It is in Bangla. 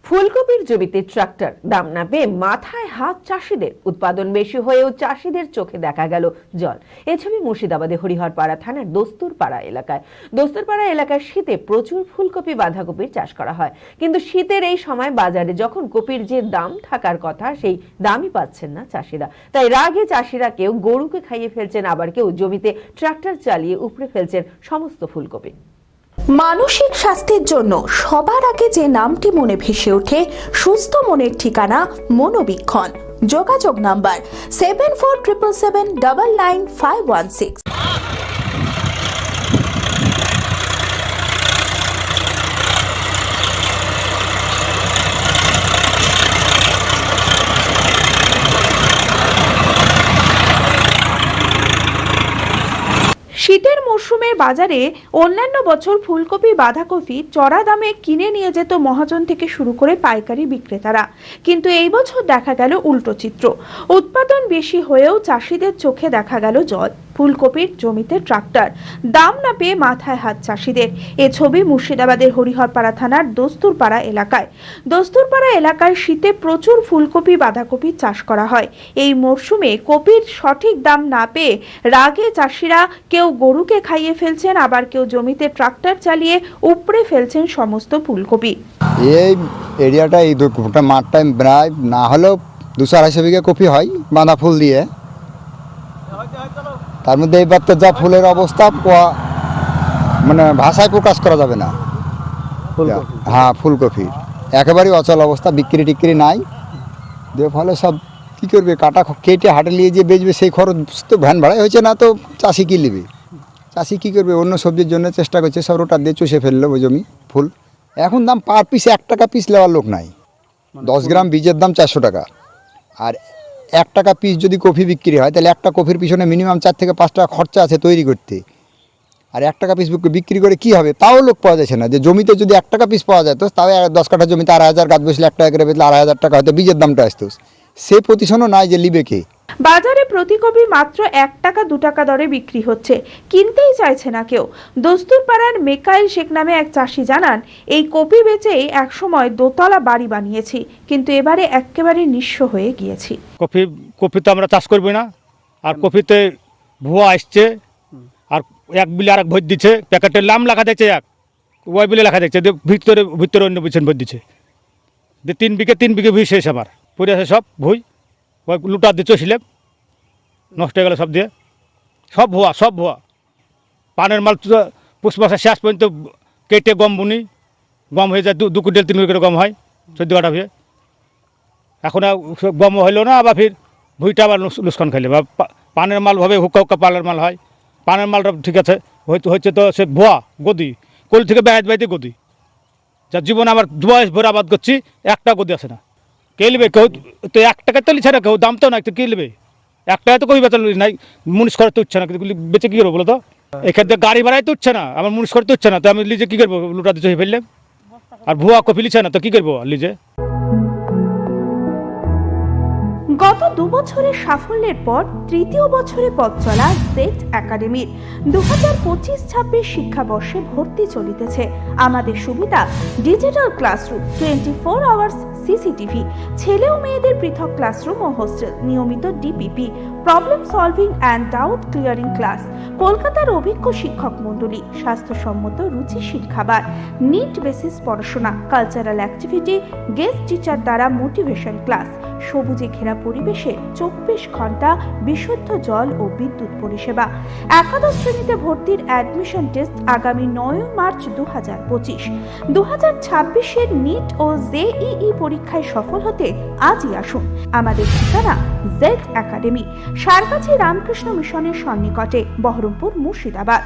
ফুলকপির জমিতে ট্রাক্টর, দাম না পেয়ে মাথায় হাত চাষিদের। উৎপাদন বেশি হয়েও চাষিদের চোখে দেখা গেল জল। এ ছবি মুর্শিদাবাদে হরিহরপাড়া থানার দস্তুরপাড়া এলাকায়। দস্তুরপাড়া এলাকায় শীতে প্রচুর ফুলকপি বাঁধাকপির চাষ করা হয়, কিন্তু শীতের এই সময় বাজারে যখন কপির যে দাম থাকার কথা সেই দামই পাচ্ছেন না চাষিরা। তাই রাগে চাষিরা কেউ গরুকে খাইয়ে ফেলছেন, আবার কেউ জমিতে ট্রাক্টর চালিয়ে উপড়ে ফেলছেন সমস্ত ফুলকপি। মানসিক স্বাস্থ্যের জন্য সবার আগে যে নামটি মনে ভেসে ওঠে, সুস্থ মনের ঠিকানা মনোবীক্ষণ। যোগাযোগ নাম্বার 7477799516। শীতের মরশুমের বাজারে অন্যান্য বছর ফুলকপি বাঁধাকপি চড়া দামে কিনে নিয়ে যেত মহাজন থেকে শুরু করে পাইকারি বিক্রেতারা, কিন্তু এই বছর দেখা গেল উল্টো চিত্র। উৎপাদন বেশি হয়েও চাষিদের চোখে দেখা গেল জল। ফুলকপির জমিতে ট্রাক্টর, দাম না পেয়ে মাথায় হাত চাষিদের। এ ছবি মুর্শিদাবাদের হরিহরপাড়া থানার দস্তুরপাড়া এলাকায়। দস্তুরপাড়া এলাকায় শীতে প্রচুর ফুলকপি বাঁধাকপি চাষ করা হয়। এই মরশুমে কপির সঠিক দাম না পেয়ে রাগে চাষিরা কেউ গরুকে খাইয়ে ফেলছেন, আবার কেউ জমিতে ট্রাক্টর চালিয়ে উপড়ে ফেলছেন সমস্ত ফুলকপি। এই এরিয়াটা, এই গোটা মাঠটা প্রায় না হলেও 200-250 বিঘা কপি হয় বাঁধা ফুল দিয়ে। তার মধ্যে এইবার তো যা ফুলের অবস্থা, মানে ভাষায় প্রকাশ করা যাবে না। হ্যাঁ, ফুলকপির একেবারেই অচল অবস্থা, বিক্রি টিক্রি নাই। দিয়ে ফলে সব কী করবে, কাটা কেটে হাটে নিয়ে যে বেচবে সেই খরচ তো ভ্যান ভাড়াই হয়েছে না, তো চাষি কী নেবে? চাষি কী করবে? অন্য সবজির জন্য চেষ্টা করছে, সব রোটার দিয়ে চষে ফেললো ওই জমি ফুল। এখন দাম পার পিস 1 টাকা পিস নেওয়ার লোক নাই। 10 গ্রাম বীজের দাম 400 টাকা। আর 1 টাকা পিস যদি কপি বিক্রি হয়, তাহলে একটা কপির পিছনে মিনিমাম 4 থেকে 5 টাকা খরচা আছে তৈরি করতে। আর 1 টাকা পিস বিক্রি করে কি হবে? তাও লোক পাওয়া যাচ্ছে না। যে জমিতে যদি 1 টাকা পিস পাওয়া যেত, তাও 10 কাঠা জমিতে 2,500 গাছ বসলে 1 টাকা করে বেচলে 2,500 টাকা হয়তো বীজের দামটা আসতো। সে প্রতিষ্ঠানও নাই যে লিবে কে। বাজারে প্রতি কপি মাত্র 1 টাকা 2 টাকা দরে বিক্রি হচ্ছে, কিনতেই চাইছে না কেউ। দস্তুরপাড়ার মেকাইল শেখ নামে এক চাষি জানান, এই কপি বেচেই একসময় দোতলা বাড়ি বানিয়েছি, কিন্তু এবারে একেবারে নিঃস্ব হয়ে গিয়েছি। কপি তো আমরা চাষ করবো না, আর কপিতে ভুয়া আসছে, আর এক বিলে আর এক ভোট দিচ্ছে, প্যাকেটের নাম লেখা দেখছে এক, ওই বিলে লেখা দেখছে, ভিতরে অন্য পিছনে ভোট দিচ্ছে। 3 বিঘে ভুই শেষ আমার, পড়ে আছে সব ভুই। ওই লুটার দিয়ে চষিলাম, নষ্ট হয়ে গেল সব দিয়ে। সব ভুয়া। পানের মাল পুষ মাসের শেষ পর্যন্ত কেটে গম বুনি, গম হয়ে যায় 2 কুইন্টাল 3 কুইন্টাল গম হয় 14 কাঠা ভুয়ে। এখন গম হইলো না, আবার ফির ভুইটা আবার লুসকান খাইলে। বা পানের মাল ভাবে হুক্কা পানের মাল হয়। পানের মালটা ঠিক আছে, হচ্ছে তো সে ভুয়া গদি, কোল থেকে বেড়াইতে গদি। যার জীবন আমার বয়স ভরে আবাদ করছি, একটা গদি আসে না। কে নেবে? কেউ তো 1 টাকা তো লিছে না, কেউ দাম তো নাই, তো কে নেবে? 1 টাকা তো কই বেচা নাই, মুনিশ খরচ তো উঠছে না, কিন্তু বেচে কী করবো বলো তো? এখান থেকে গাড়ি ভাড়াই তো উঠছে না, আমার মুনিশ খরচ তো উঠছে না, তো আমি লিজে কী করবো? লুটা দিয়ে চষে ফেললাম। আর ভুয়া কপি লিছে না, তো কী করবো লিজে? গত 2 বছরের সাফল্যের পর তৃতীয় বছরে পথ চলা জেড একাডেমির 2025-26 শিক্ষাবর্ষে ভর্তি চলিতেছে। আমাদের সুবিধা ডিজিটাল ক্লাসরুম, 24 আওয়ার্স সিসিটিভি, ছেলে ও মেয়েদের পৃথক ক্লাসরুম ও হোস্টেল, নিয়মিত DPP, problem solving and doubt clearing class, কলকাতার অভিজ্ঞ শিক্ষক মণ্ডলী, স্বাস্থ্যসম্মত রুচিশীল খাবার, নিট বেসিস পড়াশোনা, কালচারাল অ্যাক্টিভিটি, গেস্ট টিচার দ্বারা মোটিভেশন ক্লাস, সবুজে ঘেরা পরিবেশে 24 ঘন্টা বিশুদ্ধ জল ও বিদ্যুৎ পরিষেবা। একাদশ শ্রেণীতে ভর্তির অ্যাডমিশন টেস্ট আগামী 9 মার্চ 2025। 2026-এর নিট ও জেইই পরীক্ষায় সফল হতে আজই আসুন। আমাদের ঠিকানা জেড একাডেমি, সারগাছি রামকৃষ্ণ মিশনের সন্নিকটে, বহরমপুর, মুর্শিদাবাদ।